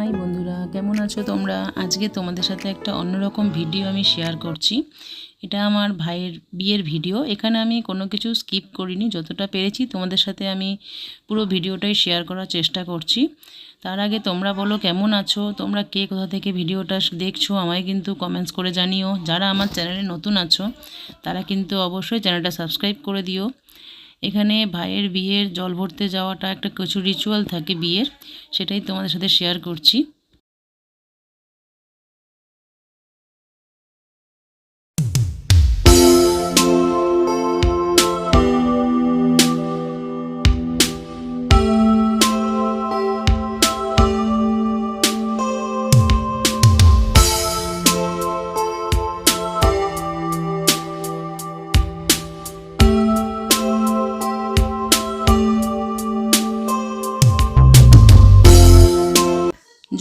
High বন্ধুরা, কেমন আছো তোমরা? আজকে তোমাদের সাথে একটা অন্যরকম ভিডিও আমি শেয়ার করছি। এটা আমার ভাইয়ের বিয়ের ভিডিও। এখানে আমি কোনো কিছু স্কিপ করিনি, যতটা পেরেছি তোমাদের সাথে আমি পুরো ভিডিওটাই শেয়ার করার চেষ্টা করছি। তার আগে তোমরা বলো কেমন আছো, তোমরা কে কোথা থেকে ভিডিওটা দেখছো আমায় কিন্তু কমেন্টস করে জানিও। যারা আমার চ্যানেলে নতুন আছো তারা কিন্তু অবশ্যই চ্যানেলটা সাবস্ক্রাইব করে দিও। এখানে ভাইয়ের বিয়ের জল ভরতে যাওয়াটা একটা কিছু রিচুয়াল থাকে বিয়ের, সেটাই তোমাদের সাথে শেয়ার করছি।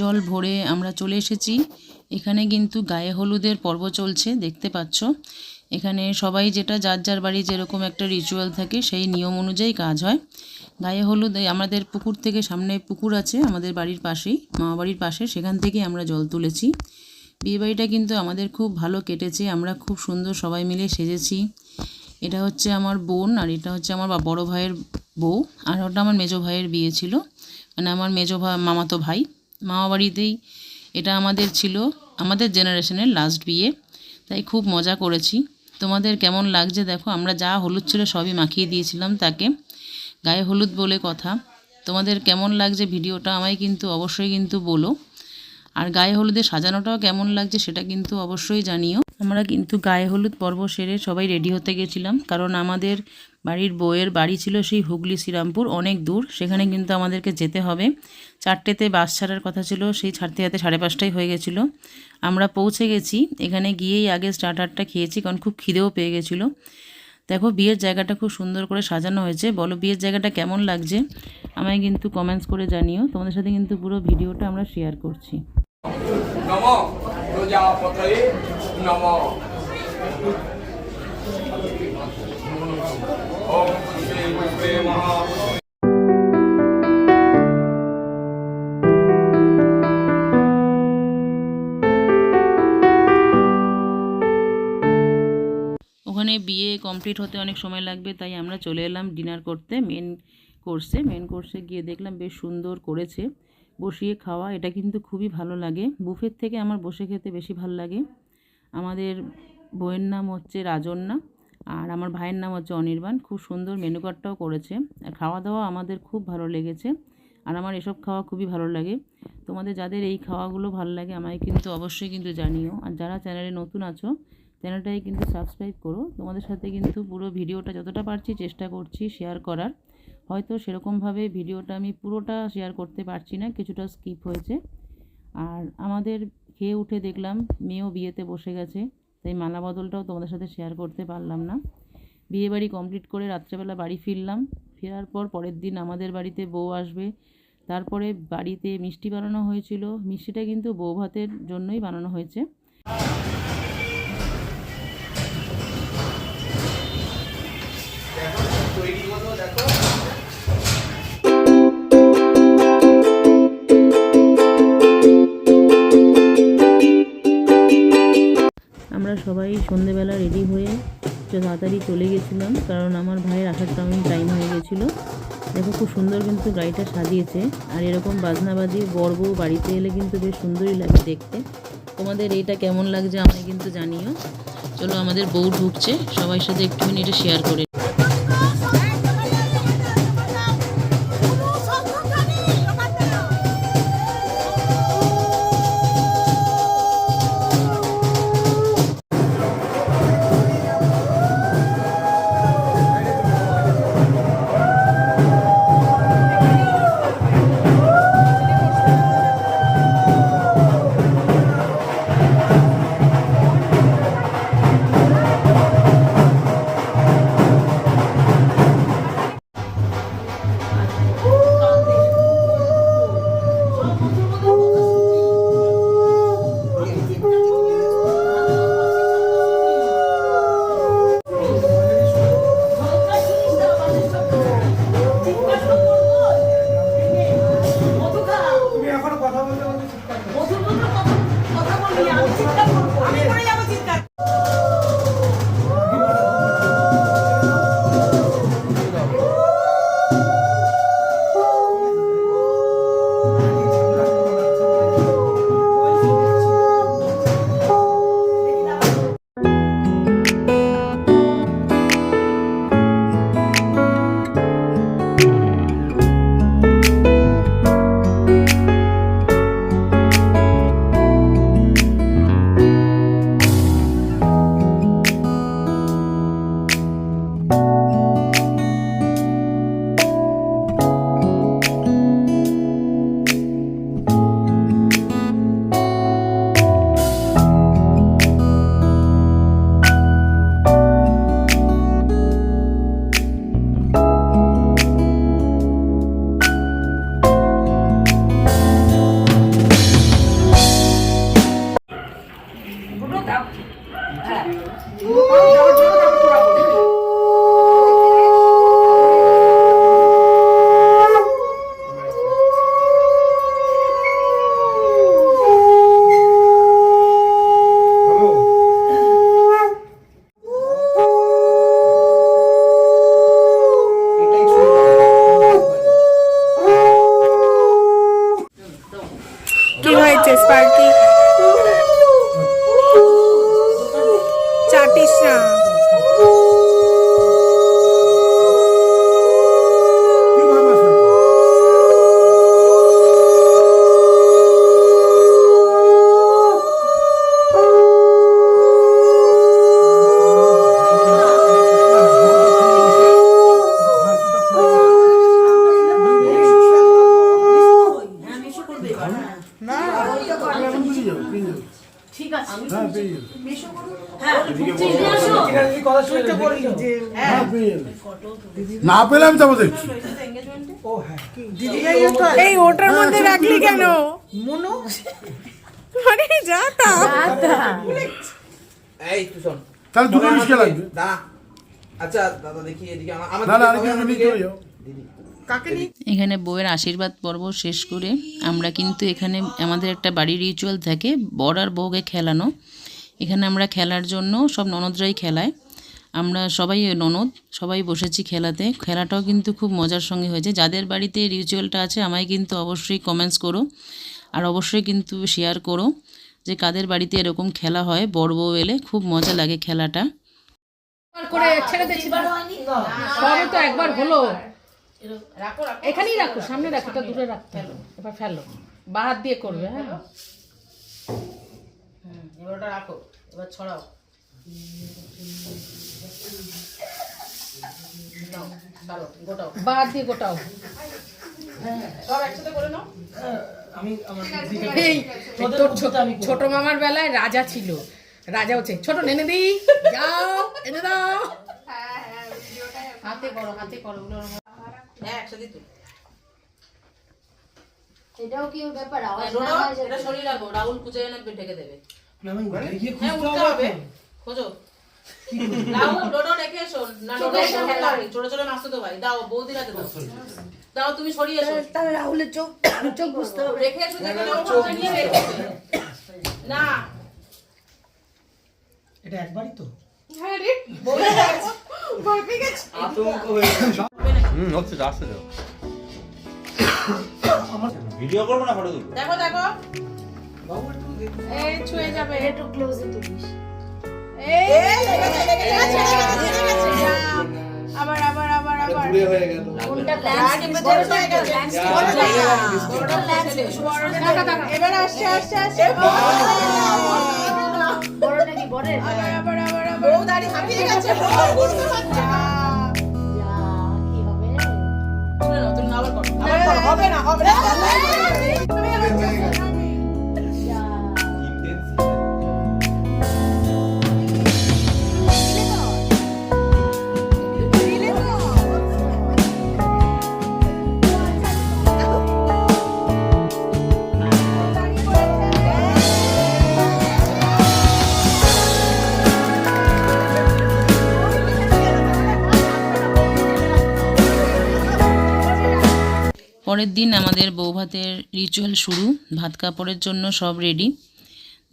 জল ভরে আমরা চলে এসেছি। এখানে কিন্তু গায়ে হলুদের পর্ব চলছে, দেখতে পাচ্ছ। এখানে সবাই যেটা যার যার বাড়ি যেরকম একটা রিচুয়াল থাকে সেই নিয়ম অনুযায়ী কাজ হয়। গায়ে হলুদ আমাদের পুকুর থেকে, সামনে পুকুর আছে আমাদের বাড়ির পাশেই, মামা বাড়ির পাশে, সেখান থেকেই আমরা জল তুলেছি। বিয়েবাড়িটা কিন্তু আমাদের খুব ভালো কেটেছে, আমরা খুব সুন্দর সবাই মিলে সেজেছি। এটা হচ্ছে আমার বোন আর এটা হচ্ছে আমার বড় ভাইয়ের বউ, আর ওটা আমার মেজো ভাইয়ের বিয়ে ছিল, মানে আমার মেজো ভাই মামাতো ভাই। মামা বাড়িতেই এটা আমাদের ছিল, আমাদের জেনারেশনের লাস্ট বিয়ে, তাই খুব মজা করেছি। তোমাদের কেমন লাগছে দেখো, আমরা যা হলুদ ছিল সবই মাখিয়ে দিয়েছিলাম তাকে, গায়ে হলুদ বলে কথা। তোমাদের কেমন লাগছে ভিডিওটা আমায় কিন্তু অবশ্যই কিন্তু বলো, আর গায়ে হলুদে সাজানোটাও কেমন লাগছে সেটা কিন্তু অবশ্যই জানিও। আমরা কিন্তু গায়ে হলুদ পর্ব সেরে সবাই রেডি হতে গেছিলাম, কারণ আমাদের বাড়ির বউয়ের বাড়ি ছিল সেই হুগলি শ্রীরামপুর, অনেক দূর, সেখানে কিন্তু আমাদেরকে যেতে হবে। 4টেতে বাস ছাড়ার কথা ছিল, সেই ছাড়তে ছাড়তে 5:30 হয়ে গেছিলো। আমরা পৌঁছে গেছি, এখানে গিয়েই আগে স্টার্টারটা খেয়েছি, কারণ খুব খিদেও পেয়ে গেছিলো। দেখো বিয়ের জায়গাটা খুব সুন্দর করে সাজানো হয়েছে, বলো বিয়ের জায়গাটা কেমন লাগছে আমায় কিন্তু কমেন্টস করে জানিও। তোমাদের সাথে কিন্তু পুরো ভিডিওটা আমরা শেয়ার করছি। নমঃ প্রজাপতয়ে নমঃ। ওম শ্রী গুরুবে মহা। ওখানে বিয়ে কমপ্লিট হতে অনেক সময় লাগবে, তাই আমরা চলে এলাম ডিনার করতে মেন কোর্সে গিয়ে দেখলাম বেশ সুন্দর করেছে বসিয়ে খাওয়া, এটা কিন্তু খুবই ভালো লাগে। বুফের থেকে আমার বসে খেতে বেশি ভালো লাগে। আমাদের বইয়ের নাম হচ্ছে রাজন্যা আর আমার ভাইয়ের নাম হচ্ছে অনির্বাণ। খুব সুন্দর মেনু কার্ডটাও করেছে, আর খাওয়া দাওয়া আমাদের খুব ভালো লেগেছে, আর আমার এসব খাওয়া খুবই ভালো লাগে। তোমাদের যাদের এই খাওয়াগুলো ভালো লাগে আমায় কিন্তু অবশ্যই কিন্তু জানিও, আর যারা চ্যানেলে নতুন আছো চ্যানেলটাই কিন্তু সাবস্ক্রাইব করো। তোমাদের সাথে কিন্তু পুরো ভিডিওটা যতটা পারছি চেষ্টা করছি শেয়ার করার। হয়তো সেরকমভাবে ভিডিওটা আমি পুরোটা শেয়ার করতে পারছি না, কিছুটা স্কিপ হয়েছে। আর আমাদের খেয়ে উঠে দেখলাম মেয়েও বিয়েতে বসে গেছে, তাই মালা বদলটাও তোমাদের সাথে শেয়ার করতে পারলাম না। বিয়েবাড়ি কমপ্লিট করে রাত্রেবেলা বাড়ি ফিরলাম। ফেরার পর পরের দিন আমাদের বাড়িতে বউ আসবে, তারপরে বাড়িতে মিষ্টি বানানো হয়েছিল। মিষ্টিটা কিন্তু বউ ভাতের জন্যই বানানো হয়েছে। আমরা সবাই সন্ধেবেলা রেডি হয়ে তাড়াতাড়ি চলে গেছিলাম, কারণ আমার ভাইয়ের আসার টাইম হয়ে গেছিলো। দেখো খুব সুন্দর কিন্তু গাড়িটা সাজিয়েছে, আর এরকম বাজনা বাজিয়ে বর বউ বাড়িতে এলে কিন্তু বেশ সুন্দরই লাগে দেখতে। তোমাদের এইটা কেমন লাগছে আমায় কিন্তু জানিও। চলো আমাদের বউ ঢুকছে, সবার সাথে একটুখানি এটা শেয়ার করে। কি হয়েছে স্পার্কি? চাটিস না। না পেলে আমি যাবো দেখছি। এই ওটার মধ্যে রাখলি কেন? মানে যা তা। এই তুই শোন তাহলে দুটো রিস্কে লাগবে। দাঁড়া। আচ্ছা দাদা দেখি এদিকে আমার না না আরেকজন নিয়ে চলে যাও। এখানে বউয়ের আশীর্বাদ পর্ব শেষ করে আমরা কিন্তু এখানে আমাদের একটা বাড়ির রিচুয়াল থাকে বর আর বউকে খেলানো। এখানে আমরা খেলার জন্য সব ননদরাই খেলায়, আমরা সবাই ননদ সবাই বসেছি খেলাতে। খেলাটাও কিন্তু খুব মজার সঙ্গে হয়েছে। যাদের বাড়িতে রিচুয়ালটা আছে আমায় কিন্তু অবশ্যই কমেন্টস করো, আর অবশ্যই কিন্তু শেয়ার করো যে কাদের বাড়িতে এরকম খেলা হয়। বর বউ এলে খুব মজা লাগে খেলাটা। করে ছেড়ে দিচ্ছি সবে তো একবার হলো, এখানেই রাখো, সামনে রাখো, এটা দূরে রাখতে হবে। এবার ফেলো, বাহাত দিয়ে করবে। হ্যাঁ এবার ওটা রাখো, এবার ছড়াও। বাহাত দিয়ে গোটাও, সব একসাথে করে নাও। এই তোর ছোট মামার বেলায় রাজা ছিল, রাজা হচ্ছে ছোট নেনে দিই, যাও এনে দাও। হাতে করো, হাতে করো, একসাথে তো এটাও কি ব্যাপার? আওয়াজ না হয় এটা সরিয়ে রাখো, রাহুল পূজা এনে ঢেকে দেবে। হ্যাঁ উঠতে হবে, খোঁজো। রাহুল ডোডো রেখে এসো না, ডোডো ছোট ছোট মাছ তো ভাই দাও, বৌদির হাতে দাও। দাও তুমি সরিয়ে এসো, তাহলে রাহুলের চোখ চোখ বুঝতে হবে। রেখে এসো, যেখানে চোখ নিয়ে রেখে না। এটা একবারই তো। হ্যাঁ রে বলে যাচ্ছে, ভয় পেয়ে গেছে। আতঙ্ক হয়ে গেছে। হচ্ছে আসছে তো ভিডিও করবো না ফটো তুলবো? দেখো দেখো, এই ছুঁয়ে যাবে, একটু ক্লোজে তুলিস। আবার আবার আবার আবার দূরে হয়ে গেল। কোনটা ল্যান্ডস্কেপ হয়ে গেছে? এবার আসছে আসছে আসছে। বড় নাকি বড়ের? আবার আবার আবার আবার বউ দাড়ি হাঁপিয়ে গেছে, বউ বুঝতে পারছে না। যা, কি হবে? তুলে নাও, তুলে নাও, আবার করো, আবার করো, হবে না হবে না। যা। পরের দিন আমাদের বৌভাতের রিচুয়াল শুরু। ভাত কাপড়ের জন্য সব রেডি।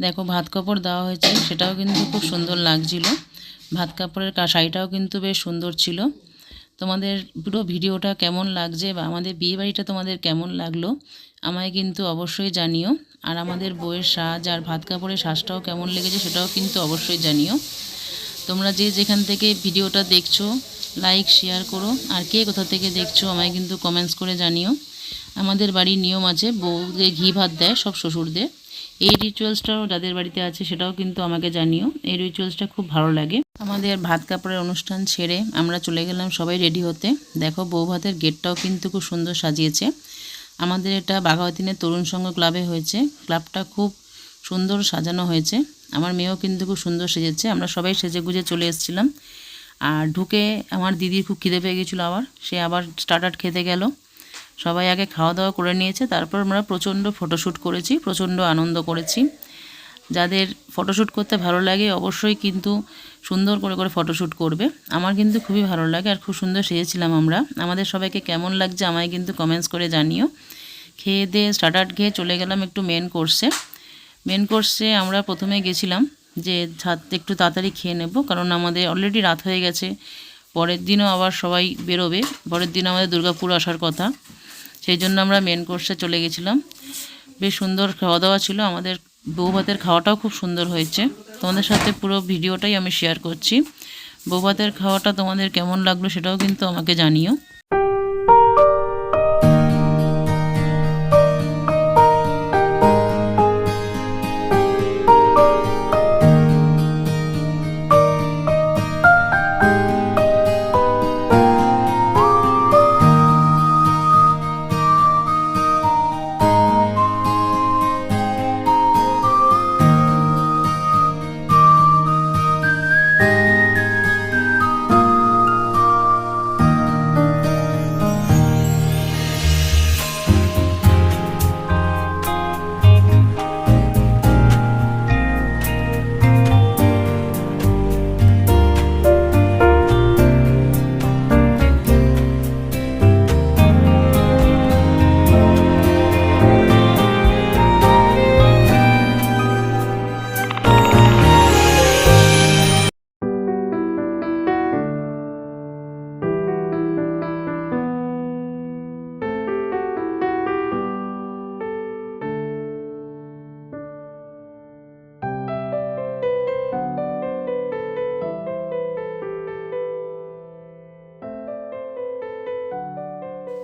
দেখো ভাত কাপড় দেওয়া হয়েছে, সেটাও কিন্তু খুব সুন্দর লাগছিল। ভাত কাপড়ের শাড়িটাও কিন্তু বেশ সুন্দর ছিল। তোমাদের পুরো ভিডিওটা কেমন লাগছে বা আমাদের বিয়েবাড়িটা তোমাদের কেমন লাগলো আমায় কিন্তু অবশ্যই জানিও। আর আমাদের বউয়ের সাজ আর ভাত কাপড়ের সাজটাও কেমন লেগেছে সেটাও কিন্তু অবশ্যই জানিও। তোমরা যে যেখান থেকে ভিডিওটা দেখছো লাইক শেয়ার করো, আর কে কোথা থেকে দেখছো আমায় কিন্তু কমেন্টস করে জানিও। আমাদের বাড়ির নিয়ম আছে বউকে ঘি ভাত দেয় সব শ্বশুরদের। এই রিচুয়ালসটাও যাদের বাড়িতে আছে সেটাও কিন্তু আমাকে জানিও। এই রিচুয়ালসটা খুব ভালো লাগে। আমাদের ভাত কাপড়ের অনুষ্ঠান ছেড়ে আমরা চলে গেলাম সবাই রেডি হতে। দেখো বউ ভাতের গেটটাও কিন্তু খুব সুন্দর সাজিয়েছে। আমাদের এটা বাঘাওয়াতিনের তরুণ সংঘ ক্লাবে হয়েছে। ক্লাবটা খুব সুন্দর সাজানো হয়েছে। আমার মেয়েও কিন্তু খুব সুন্দর সেজেছে। আমরা সবাই সেজে গুজে চলে এসেছিলাম। আর ঢুকে আমার দিদির খুব খিদে পেয়ে গেছিলো, সে আবার স্টার্টার খেতে গেল। সবাই আগে খাওয়া দাওয়া করে নিয়েছে, তারপর আমরা প্রচণ্ড ফটোশ্যুট করেছি, প্রচণ্ড আনন্দ করেছি। যাদের ফটোশ্যুট করতে ভালো লাগে অবশ্যই কিন্তু সুন্দর করে করে ফটোশ্যুট করবে। আমার কিন্তু খুবই ভালো লাগে আর খুব সুন্দর সেজেছিলাম আমরা। আমাদের সবাইকে কেমন লাগছে আমায় কিন্তু কমেন্টস করে জানিও। খেয়ে দিয়ে স্টার্টার খেয়ে চলে গেলাম একটু মেন কোর্সে। আমরা প্রথমে গেছিলাম যে একটু তাড়াতাড়ি খেয়ে নেব, কারণ আমাদের অলরেডি রাত হয়ে গেছে। পরের দিনও আবার সবাই বেরোবে, পরের দিন আমাদের দুর্গাপুর আসার কথা, সেই জন্য আমরা মেন কোর্সে চলে গেছিলাম। বেশ সুন্দর খাওয়া দাওয়া ছিল। আমাদের বউ ভাতের খাওয়াটাও খুব সুন্দর হয়েছে। তোমাদের সাথে পুরো ভিডিওটাই আমি শেয়ার করছি। বউ ভাতের খাওয়াটা তোমাদের কেমন লাগলো সেটাও কিন্তু আমাকে জানিও।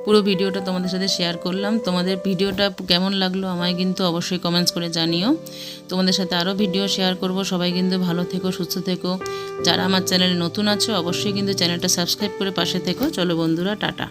পুরো ভিডিওটা তোমাদের সাথে শেয়ার করলাম। তোমাদের ভিডিওটা কেমন লাগলো আমায় কিন্তু অবশ্যই কমেন্টস করে জানিও। তোমাদের সাথে আরও ভিডিও শেয়ার করব। সবাই কিন্তু ভালো থেকো, সুস্থ থেকো। যারা আমার চ্যানেলে নতুন আছো অবশ্যই কিন্তু চ্যানেলটা সাবস্ক্রাইব করে পাশে থেকো। চলো বন্ধুরা, টাটা।